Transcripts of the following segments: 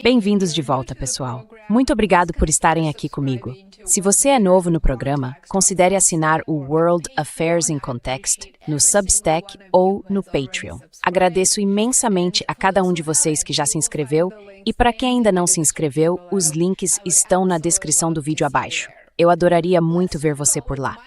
Bem-vindos de volta, pessoal. Muito obrigado por estarem aqui comigo. Se você é novo no programa, considere assinar o World Affairs in Context no Substack ou no Patreon. Agradeço imensamente a cada um de vocês que já se inscreveu e para quem ainda não se inscreveu, os links estão na descrição do vídeo abaixo. Eu adoraria muito ver você por lá.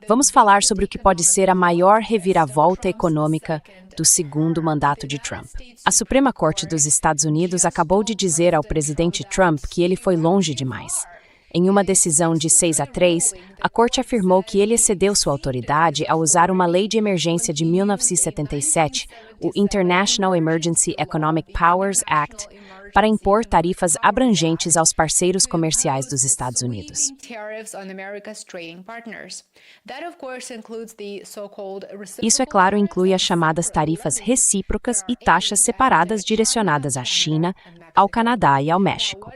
Vamos falar sobre o que pode ser a maior reviravolta econômica do segundo mandato de Trump. A Suprema Corte dos Estados Unidos acabou de dizer ao presidente Trump que ele foi longe demais. Em uma decisão de 6-3, a Corte afirmou que ele excedeu sua autoridade ao usar uma lei de emergência de 1977, o International Emergency Economic Powers Act, para impor tarifas abrangentes aos parceiros comerciais dos Estados Unidos. Isso, é claro, inclui as chamadas tarifas recíprocas e taxas separadas direcionadas à China, ao Canadá e ao México.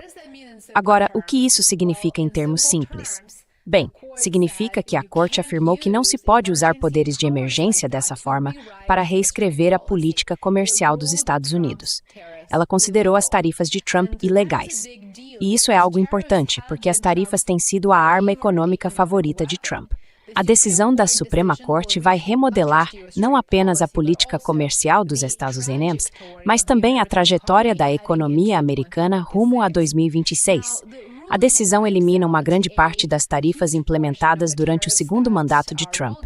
Agora, o que isso significa em termos simples? Bem, significa que a Corte afirmou que não se pode usar poderes de emergência dessa forma para reescrever a política comercial dos Estados Unidos. Ela considerou as tarifas de Trump ilegais. E isso é algo importante, porque as tarifas têm sido a arma econômica favorita de Trump. A decisão da Suprema Corte vai remodelar não apenas a política comercial dos Estados Unidos, mas também a trajetória da economia americana rumo a 2026. A decisão elimina uma grande parte das tarifas implementadas durante o segundo mandato de Trump.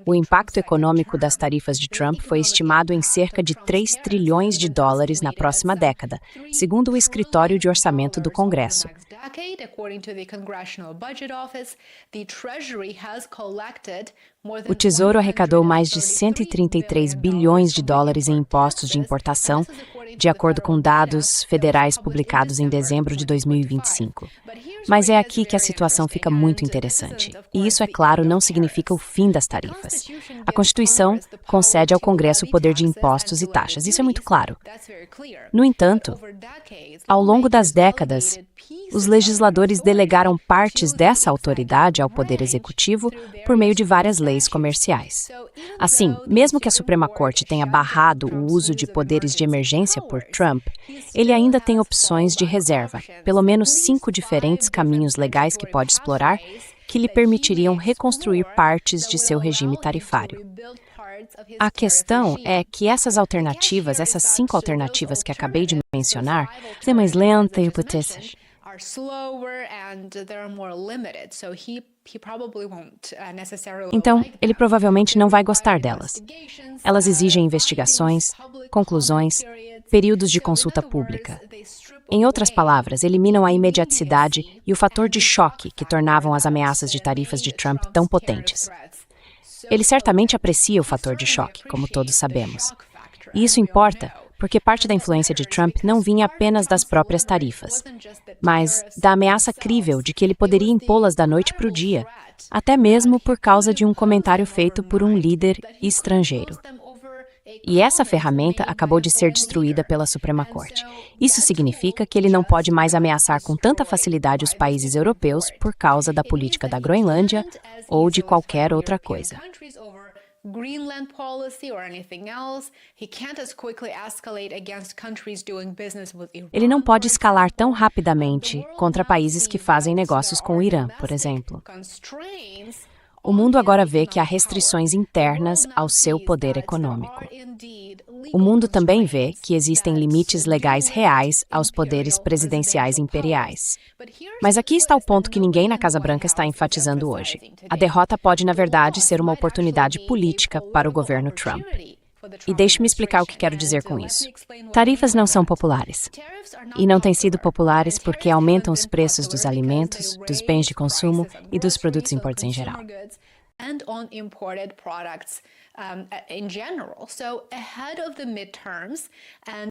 O impacto econômico das tarifas de Trump foi estimado em cerca de 3 trilhões de dólares na próxima década, segundo o Escritório de Orçamento do Congresso. O Tesouro arrecadou mais de 133 bilhões de dólares em impostos de importação, de acordo com dados federais publicados em dezembro de 2025. Mas é aqui que a situação fica muito interessante. E isso, é claro, não significa o fim das tarifas. A Constituição concede ao Congresso o poder de impostos e taxas. Isso é muito claro. No entanto, ao longo das décadas, os legisladores delegaram partes dessa autoridade ao Poder Executivo por meio de várias leis comerciais. Assim, mesmo que a Suprema Corte tenha barrado o uso de poderes de emergência por Trump, ele ainda tem opções de reserva, pelo menos 5 diferentes caminhos legais que pode explorar, que lhe permitiriam reconstruir partes de seu regime tarifário. A questão é que essas 5 alternativas que acabei de mencionar, são mais lentas e potentes. Então, ele provavelmente não vai gostar delas. Elas exigem investigações, conclusões, períodos de consulta pública. Em outras palavras, eliminam a imediaticidade e o fator de choque que tornavam as ameaças de tarifas de Trump tão potentes. Ele certamente aprecia o fator de choque, como todos sabemos. E isso importa, porque parte da influência de Trump não vinha apenas das próprias tarifas, mas da ameaça crível de que ele poderia impô-las da noite para o dia, até mesmo por causa de um comentário feito por um líder estrangeiro. E essa ferramenta acabou de ser destruída pela Suprema Corte. Isso significa que ele não pode mais ameaçar com tanta facilidade os países europeus por causa da política da Groenlândia ou de qualquer outra coisa. Greenland policy or anything else. He can't as quickly escalate against countries doing business with Iran. Ele não pode escalar tão rapidamente contra países que fazem negócios com o Irã, por exemplo. O mundo agora vê que há restrições internas ao seu poder econômico. O mundo também vê que existem limites legais reais aos poderes presidenciais imperiais. Mas aqui está o ponto que ninguém na Casa Branca está enfatizando hoje. A derrota pode, na verdade, ser uma oportunidade política para o governo Trump. E deixe-me explicar o que quero dizer com isso. Tarifas não são populares. E não têm sido populares porque aumentam os preços dos alimentos, dos bens de consumo e dos produtos importados em geral.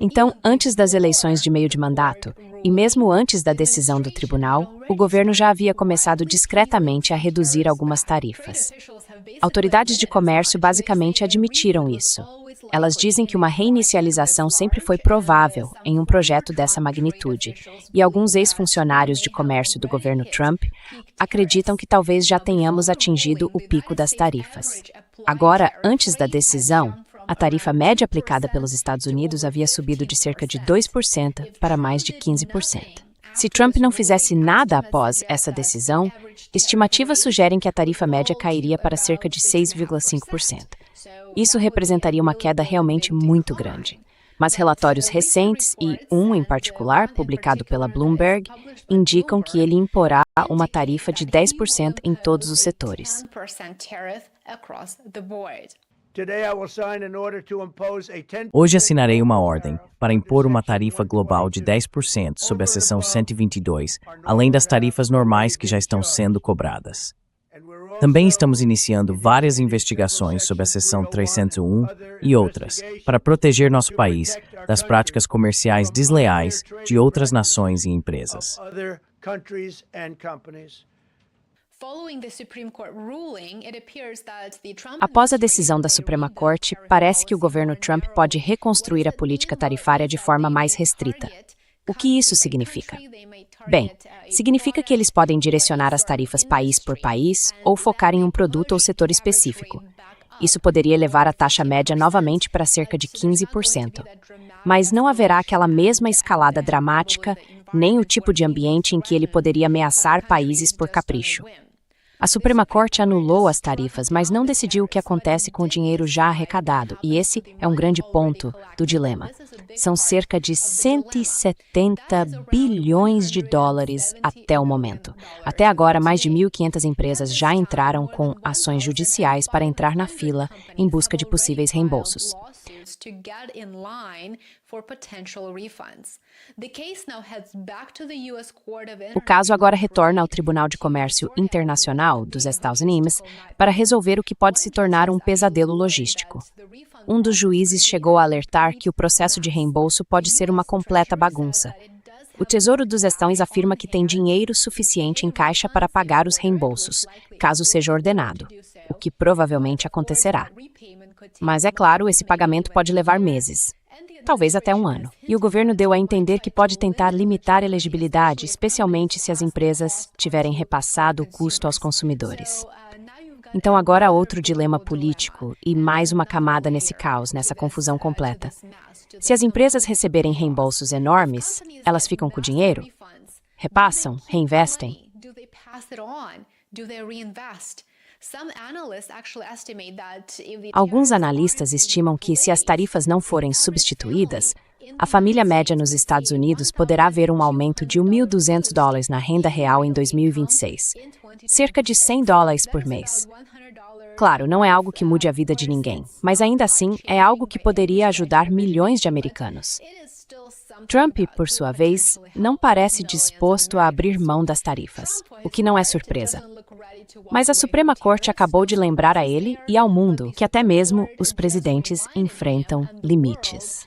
Então, antes das eleições de meio de mandato, e mesmo antes da decisão do tribunal, o governo já havia começado discretamente a reduzir algumas tarifas. Autoridades de comércio basicamente admitiram isso. Elas dizem que uma reinicialização sempre foi provável em um projeto dessa magnitude, e alguns ex-funcionários de comércio do governo Trump acreditam que talvez já tenhamos atingido o pico das tarifas. Agora, antes da decisão, a tarifa média aplicada pelos Estados Unidos havia subido de cerca de 2% para mais de 15%. Se Trump não fizesse nada após essa decisão, estimativas sugerem que a tarifa média cairia para cerca de 6,5%. Isso representaria uma queda realmente muito grande. Mas relatórios recentes, e um em particular, publicado pela Bloomberg, indicam que ele imporá uma tarifa de 10% em todos os setores. Hoje assinarei uma ordem para impor uma tarifa global de 10% sobre a seção 122, além das tarifas normais que já estão sendo cobradas. Também estamos iniciando várias investigações sobre a seção 301 e outras, para proteger nosso país das práticas comerciais desleais de outras nações e empresas. Após a decisão da Suprema Corte, parece que o governo Trump pode reconstruir a política tarifária de forma mais restrita. O que isso significa? Bem, significa que eles podem direcionar as tarifas país por país ou focar em um produto ou setor específico. Isso poderia levar a taxa média novamente para cerca de 15%. Mas não haverá aquela mesma escalada dramática, nem o tipo de ambiente em que ele poderia ameaçar países por capricho. A Suprema Corte anulou as tarifas, mas não decidiu o que acontece com o dinheiro já arrecadado, e esse é um grande ponto do dilema. São cerca de 170 bilhões de dólares até o momento. Até agora, mais de 1.500 empresas já entraram com ações judiciais para entrar na fila em busca de possíveis reembolsos. O caso agora retorna ao Tribunal de Comércio Internacional dos Estados Unidos para resolver o que pode se tornar um pesadelo logístico. Um dos juízes chegou a alertar que o processo de reembolso pode ser uma completa bagunça. O Tesouro dos Estados Unidos afirma que tem dinheiro suficiente em caixa para pagar os reembolsos, caso seja ordenado, o que provavelmente acontecerá. Mas, é claro, esse pagamento pode levar meses, talvez até um ano. E o governo deu a entender que pode tentar limitar a elegibilidade, especialmente se as empresas tiverem repassado o custo aos consumidores. Então agora há outro dilema político e mais uma camada nesse caos, nessa confusão completa. Se as empresas receberem reembolsos enormes, elas ficam com o dinheiro? Repassam? Reinvestem? Alguns analistas estimam que, se as tarifas não forem substituídas, a família média nos Estados Unidos poderá ver um aumento de $1.200 na renda real em 2026, cerca de $100 por mês. Claro, não é algo que mude a vida de ninguém, mas ainda assim é algo que poderia ajudar milhões de americanos. Trump, por sua vez, não parece disposto a abrir mão das tarifas, o que não é surpresa. Mas a Suprema Corte acabou de lembrar a ele e ao mundo que até mesmo os presidentes enfrentam limites.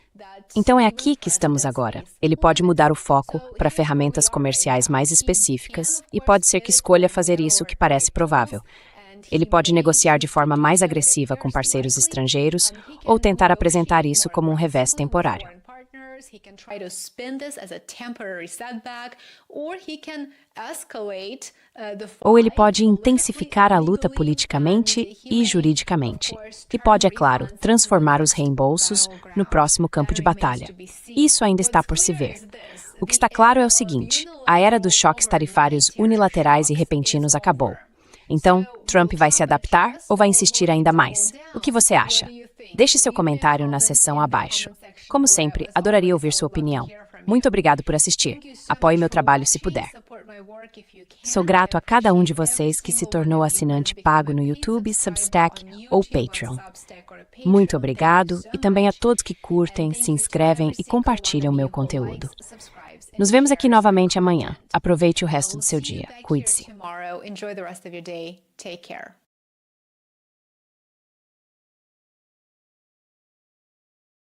Então é aqui que estamos agora. Ele pode mudar o foco para ferramentas comerciais mais específicas e pode ser que escolha fazer isso, que parece provável. Ele pode negociar de forma mais agressiva com parceiros estrangeiros ou tentar apresentar isso como um revés temporário. Ou ele pode intensificar a luta politicamente e juridicamente. E pode, é claro, transformar os reembolsos no próximo campo de batalha. Isso ainda está por se ver. O que está claro é o seguinte: a era dos choques tarifários unilaterais e repentinos acabou. Então, Trump vai se adaptar ou vai insistir ainda mais? O que você acha? Deixe seu comentário na seção abaixo. Como sempre, adoraria ouvir sua opinião. Muito obrigado por assistir. Apoie meu trabalho se puder. Sou grato a cada um de vocês que se tornou assinante pago no YouTube, Substack ou Patreon. Muito obrigado e também a todos que curtem, se inscrevem e compartilham meu conteúdo. Nos vemos aqui novamente amanhã. Aproveite o resto do seu dia. Cuide-se.